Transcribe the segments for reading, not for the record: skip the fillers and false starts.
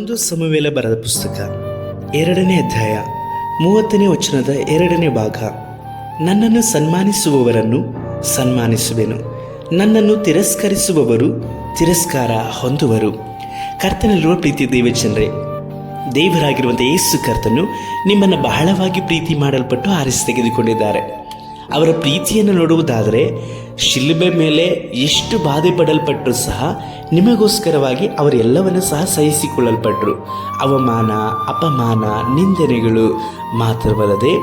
ಒಂದು ಸಮುವೇಲ ಬರೆದ ಪುಸ್ತಕ 2ನೇ ಅಧ್ಯಾಯ 30ನೇ ವಚನದ 2ನೇ ಭಾಗ. ನನ್ನನ್ನು ಸನ್ಮಾನಿಸುವವರನ್ನು ಸನ್ಮಾನಿಸುವೆನು, ನನ್ನನ್ನು ತಿರಸ್ಕರಿಸುವವರು ತಿರಸ್ಕಾರ ಹೊಂದುವರು. ಕರ್ತನಲ್ಲಿರುವ ಪ್ರೀತಿ ದೇವಜನರೇ, ದೇವರಾಗಿರುವಂಥ ಯೇಸು ಕರ್ತನು ನಿಮ್ಮನ್ನು ಬಹಳವಾಗಿ ಪ್ರೀತಿ ಮಾಡಲ್ಪಟ್ಟು ಆರಿಸಿ ತೆಗೆದುಕೊಂಡಿದ್ದಾರೆ. ಅವರ ಪ್ರೀತಿಯನ್ನು ನೋಡುವುದಾದರೆ ಶಿಲುಬೆ ಮೇಲೆ ಎಷ್ಟು ಬಾಧೆ ಪಡಲ್ಪಟ್ಟರೂ ಸಹ ನಿಮಗೋಸ್ಕರವಾಗಿ ಅವರೆಲ್ಲವನ್ನು ಸಹ ಸಹಿಸಿಕೊಳ್ಳಲ್ಪಟ್ಟರು. ಅವಮಾನ, ಅಪಮಾನ, ನಿಂದನೆಗಳು ಮಾತ್ರವಲ್ಲದೆ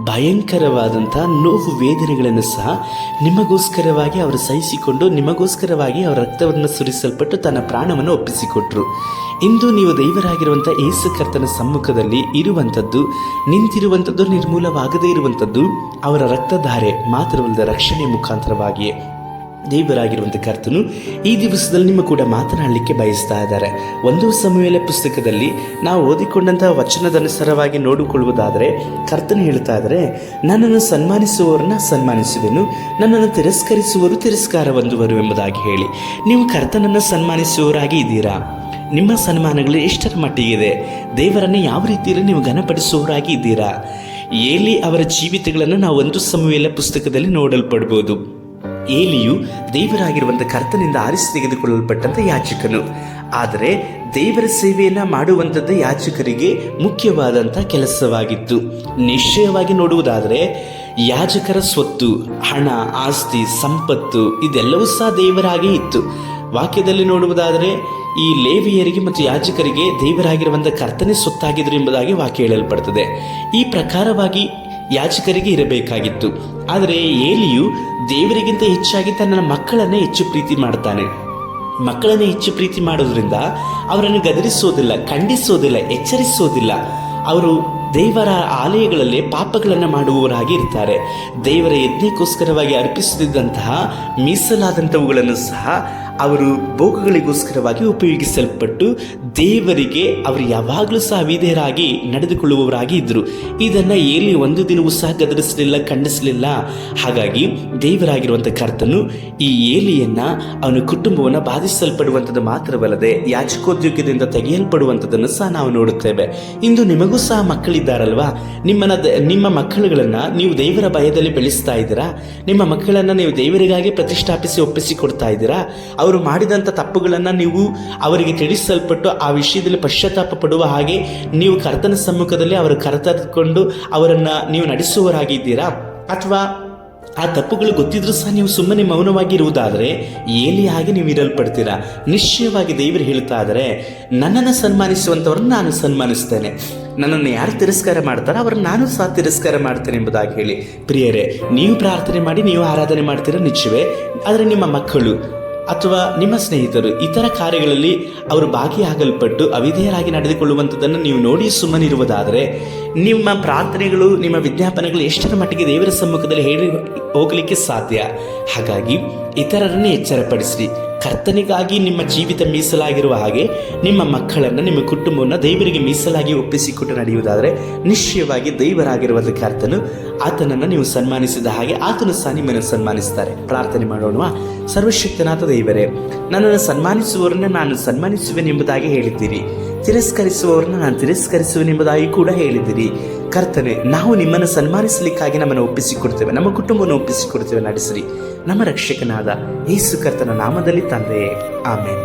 ಭಯಂಕರವಾದಂಥ ನೋವು ವೇದನೆಗಳನ್ನು ಸಹ ನಿಮಗೋಸ್ಕರವಾಗಿ ಅವರು ಸಹಿಸಿಕೊಂಡು ನಿಮಗೋಸ್ಕರವಾಗಿ ಅವರ ರಕ್ತವನ್ನು ಸುರಿಸಲ್ಪಟ್ಟು ತನ್ನ ಪ್ರಾಣವನ್ನು ಒಪ್ಪಿಸಿಕೊಟ್ರು. ಇಂದು ನೀವು ದೇವರಾಗಿರುವಂಥ ಯೇಸು ಕರ್ತನ ಸಮ್ಮುಖದಲ್ಲಿ ಇರುವಂಥದ್ದು, ನಿಂತಿರುವಂಥದ್ದು, ನಿರ್ಮೂಲವಾಗದೇ ಇರುವಂಥದ್ದು ಅವರ ರಕ್ತಧಾರೆ ಮಾತ್ರವಲ್ಲದ ರಕ್ಷಣೆ ಮುಖಾಂತರವಾಗಿಯೇ. ದೇವರಾಗಿರುವಂಥ ಕರ್ತನು ಈ ದಿವಸದಲ್ಲಿ ನಿಮ್ಮ ಕೂಡ ಮಾತನಾಡಲಿಕ್ಕೆ ಬಯಸ್ತಾ ಇದ್ದಾರೆ. 1 ಸಮುವೇಲ ಪುಸ್ತಕದಲ್ಲಿ ನಾವು ಓದಿಕೊಂಡಂತಹ ವಚನದ ಅನುಸಾರವಾಗಿ ನೋಡಿಕೊಳ್ಳುವುದಾದರೆ ಕರ್ತನು ಹೇಳ್ತಾ ಇದ್ದಾರೆ, ನನ್ನನ್ನು ಸನ್ಮಾನಿಸುವವರನ್ನ ಸನ್ಮಾನಿಸುವೆನು, ನನ್ನನ್ನು ತಿರಸ್ಕರಿಸುವವರು ತಿರಸ್ಕಾರ ಹೊಂದುವರು ಎಂಬುದಾಗಿ ಹೇಳಿ. ನೀವು ಕರ್ತನನ್ನು ಸನ್ಮಾನಿಸುವವರಾಗಿ ಇದ್ದೀರಾ? ನಿಮ್ಮ ಸನ್ಮಾನಗಳು ಎಷ್ಟರ ಮಟ್ಟಿಗಿದೆ? ದೇವರನ್ನು ಯಾವ ರೀತಿಯಲ್ಲಿ ನೀವು ಘನಪಡಿಸುವವರಾಗಿ ಇದ್ದೀರಾ? ಏಲಿ ಅವರ ಜೀವಿತಗಳನ್ನು ನಾವು 1 ಸಮುವೇಲ ಪುಸ್ತಕದಲ್ಲಿ ನೋಡಲ್ಪಡ್ಬೋದು. ಏಲಿಯು ದೇವರಾಗಿರುವಂಥ ಕರ್ತನಿಂದ ಆರಿಸಿ ತೆಗೆದುಕೊಳ್ಳಲ್ಪಟ್ಟಂಥ ಯಾಜಕನು. ಆದರೆ ದೇವರ ಸೇವೆಯನ್ನು ಮಾಡುವಂಥದ್ದು ಯಾಜಕರಿಗೆ ಮುಖ್ಯವಾದಂಥ ಕೆಲಸವಾಗಿತ್ತು. ನಿಶ್ಚಯವಾಗಿ ನೋಡುವುದಾದರೆ ಯಾಜಕರ ಸ್ವತ್ತು, ಹಣ, ಆಸ್ತಿ, ಸಂಪತ್ತು ಇದೆಲ್ಲವೂ ಸಹ ದೇವರಾಗೇ ಇತ್ತು. ವಾಕ್ಯದಲ್ಲಿ ನೋಡುವುದಾದರೆ ಈ ಲೇವಿಯರಿಗೆ ಮತ್ತು ಯಾಜಕರಿಗೆ ದೇವರಾಗಿರುವಂಥ ಕರ್ತನೇ ಸ್ವತ್ತಾಗಿದ್ರು ಎಂಬುದಾಗಿ ವಾಕ್ಯ ಹೇಳಲ್ಪಡ್ತದೆ. ಈ ಪ್ರಕಾರವಾಗಿ ಯಾಜಕರಿಗೆ ಇರಬೇಕಾಗಿತ್ತು. ಆದರೆ ಏಲಿಯು ದೇವರಿಗಿಂತ ಹೆಚ್ಚಾಗಿ ತನ್ನ ಮಕ್ಕಳನ್ನೇ ಹೆಚ್ಚು ಪ್ರೀತಿ ಮಾಡ್ತಾನೆ. ಮಕ್ಕಳನ್ನೇ ಹೆಚ್ಚು ಪ್ರೀತಿ ಮಾಡೋದ್ರಿಂದ ಅವರನ್ನು ಗದರಿಸೋದಿಲ್ಲ, ಖಂಡಿಸೋದಿಲ್ಲ, ಎಚ್ಚರಿಸೋದಿಲ್ಲ. ಅವರು ದೇವರ ಆಲಯಗಳಲ್ಲಿ ಪಾಪಗಳನ್ನು ಮಾಡುವವರಾಗಿ ಇರ್ತಾರೆ. ದೇವರ ಯಜ್ಞಕ್ಕೋಸ್ಕರವಾಗಿ ಅರ್ಪಿಸುತ್ತಿದ್ದಂತಹ ಮೀಸಲಾದಂಥವುಗಳನ್ನು ಸಹ ಅವರು ಭೋಗಗಳಿಗೋಸ್ಕರವಾಗಿ ಉಪಯೋಗಿಸಲ್ಪಟ್ಟು ದೇವರಿಗೆ ಅವರು ಯಾವಾಗಲೂ ಸಹ ವಿಧೇಯರಾಗಿ ನಡೆದುಕೊಳ್ಳುವವರಾಗಿ ಇದ್ದರು. ಇದನ್ನು ಏಲಿ ಒಂದು ದಿನವೂ ಸಹ ಗದರಿಸಲಿಲ್ಲ, ಖಂಡಿಸಲಿಲ್ಲ. ಹಾಗಾಗಿ ದೇವರಾಗಿರುವಂಥ ಕರ್ತನು ಈ ಏಲಿಯನ್ನು ಅವನ ಕುಟುಂಬವನ್ನು ಬಾಧಿಸಲ್ಪಡುವಂಥದ್ದು ಮಾತ್ರವಲ್ಲದೆ ಯಾಜಕೋದ್ಯೋಗದಿಂದ ತೆಗೆಯಲ್ಪಡುವಂಥದ್ದನ್ನು ಸಹ ನಾವು ನೋಡುತ್ತೇವೆ. ಇಂದು ನಿಮಗೂ ಸಹ ಮಕ್ಕಳಿದ್ದಾರಲ್ವಾ? ನಿಮ್ಮ ಮಕ್ಕಳುಗಳನ್ನು ನೀವು ದೇವರ ಭಯದಲ್ಲಿ ಬೆಳೆಸ್ತಾ ಇದ್ದೀರಾ? ನಿಮ್ಮ ಮಕ್ಕಳನ್ನು ನೀವು ದೇವರಿಗಾಗಿ ಪ್ರತಿಷ್ಠಾಪಿಸಿ ಒಪ್ಪಿಸಿಕೊಡ್ತಾ ಇದ್ದೀರಾ? ಅವರು ಮಾಡಿದಂಥ ತಪ್ಪುಗಳನ್ನು ನೀವು ಅವರಿಗೆ ತಿಳಿಸಲ್ಪಟ್ಟು ಆ ವಿಷಯದಲ್ಲಿ ಪಶ್ಚಾತ್ತಾಪ ಪಡುವ ಹಾಗೆ ನೀವು ಕರ್ತನ ಸಮ್ಮುಖದಲ್ಲಿ ಅವರು ಕರೆತಂದುಕೊಂಡು ಅವರನ್ನು ನೀವು ನಡೆಸುವವರಾಗಿದ್ದೀರಾ? ಅಥವಾ ಆ ತಪ್ಪುಗಳು ಗೊತ್ತಿದ್ರೂ ಸಹ ನೀವು ಸುಮ್ಮನೆ ಮೌನವಾಗಿ ಇರುವುದಾದರೆ ಏಲಿ ಹಾಗೆ ನೀವು ಇರಲ್ಪಡ್ತೀರಾ? ನಿಶ್ಚಯವಾಗಿ ದೇವರು ಹೇಳ್ತಾ ಇದ್ದಾರೆ, ನನ್ನನ್ನು ಸನ್ಮಾನಿಸುವಂಥವ್ರನ್ನ ನಾನು ಸನ್ಮಾನಿಸ್ತೇನೆ, ನನ್ನನ್ನು ಯಾರು ತಿರಸ್ಕಾರ ಮಾಡ್ತಾರೋ ಅವ್ರನ್ನ ನಾನು ಸಹ ತಿರಸ್ಕಾರ ಮಾಡ್ತೇನೆ ಎಂಬುದಾಗಿ ಹೇಳಿ. ಪ್ರಿಯರೇ, ನೀವು ಪ್ರಾರ್ಥನೆ ಮಾಡಿ, ನೀವು ಆರಾಧನೆ ಮಾಡ್ತೀರಾ ನಿಜವೇ. ಆದರೆ ನಿಮ್ಮ ಮಕ್ಕಳು ಅಥವಾ ನಿಮ್ಮ ಸ್ನೇಹಿತರು ಇತರ ಕಾರ್ಯಗಳಲ್ಲಿ ಅವರು ಭಾಗಿಯಾಗಲ್ಪಟ್ಟು ಅವಿಧೇಯರಾಗಿ ನಡೆದುಕೊಳ್ಳುವಂಥದ್ದನ್ನು ನೀವು ನೋಡಿ ಸುಮ್ಮನಿರುವುದಾದರೆ ನಿಮ್ಮ ಪ್ರಾರ್ಥನೆಗಳು, ನಿಮ್ಮ ವಿಜ್ಞಾಪನೆಗಳು ಎಷ್ಟರ ಮಟ್ಟಿಗೆ ದೇವರ ಸಮ್ಮುಖದಲ್ಲಿ ಹೇಳಿ ಹೋಗಲಿಕ್ಕೆ ಸಾಧ್ಯ? ಹಾಗಾಗಿ ಇತರರನ್ನೇ ಎಚ್ಚರಪಡಿಸಿ. ಕರ್ತನಿಗಾಗಿ ನಿಮ್ಮ ಜೀವಿತ ಮೀಸಲಾಗಿರುವ ಹಾಗೆ ನಿಮ್ಮ ಮಕ್ಕಳನ್ನು, ನಿಮ್ಮ ಕುಟುಂಬವನ್ನು ದೇವರಿಗೆ ಮೀಸಲಾಗಿ ಒಪ್ಪಿಸಿಕೊಟ್ಟು ನಡೆಯುವುದಾದರೆ ನಿಶ್ಚಯವಾಗಿ ದೇವರಾಗಿರುವಂಥ ಕರ್ತನು ಆತನನ್ನು ನೀವು ಸನ್ಮಾನಿಸಿದ ಹಾಗೆ ಆತನು ಸಹ ನಿಮ್ಮನ್ನು ಸನ್ಮಾನಿಸ್ತಾರೆ. ಪ್ರಾರ್ಥನೆ ಮಾಡೋಣವಾ? ಸರ್ವಶಕ್ತನಾದ ದೇವರೇ, ನನ್ನನ್ನು ಸನ್ಮಾನಿಸುವವರನ್ನ ನಾನು ಸನ್ಮಾನಿಸುವೆನೆಂಬುದಾಗಿ ಹೇಳಿದ್ದೀರಿ, ತಿರಸ್ಕರಿಸುವವರನ್ನ ನಾನು ತಿರಸ್ಕರಿಸುವೆನೆಂಬುದಾಗಿ ಕೂಡ ಹೇಳಿದ್ದೀರಿ. ಕರ್ತನೆ, ನಾವು ನಿಮ್ಮನ್ನು ಸನ್ಮಾನಿಸಲಿಕ್ಕಾಗಿ ನಮ್ಮನ್ನು ಒಪ್ಪಿಸಿಕೊಡ್ತೇವೆ, ನಮ್ಮ ಕುಟುಂಬವನ್ನು ಒಪ್ಪಿಸಿಕೊಡ್ತೇವೆ. ನಡೆಸಿರಿ ನಮ್ಮ ರಕ್ಷಕನಾದ ಯೇಸು ಕರ್ತನ ನಾಮದಲ್ಲಿ ತಂದೆಯೇ, ಆಮೇನ್.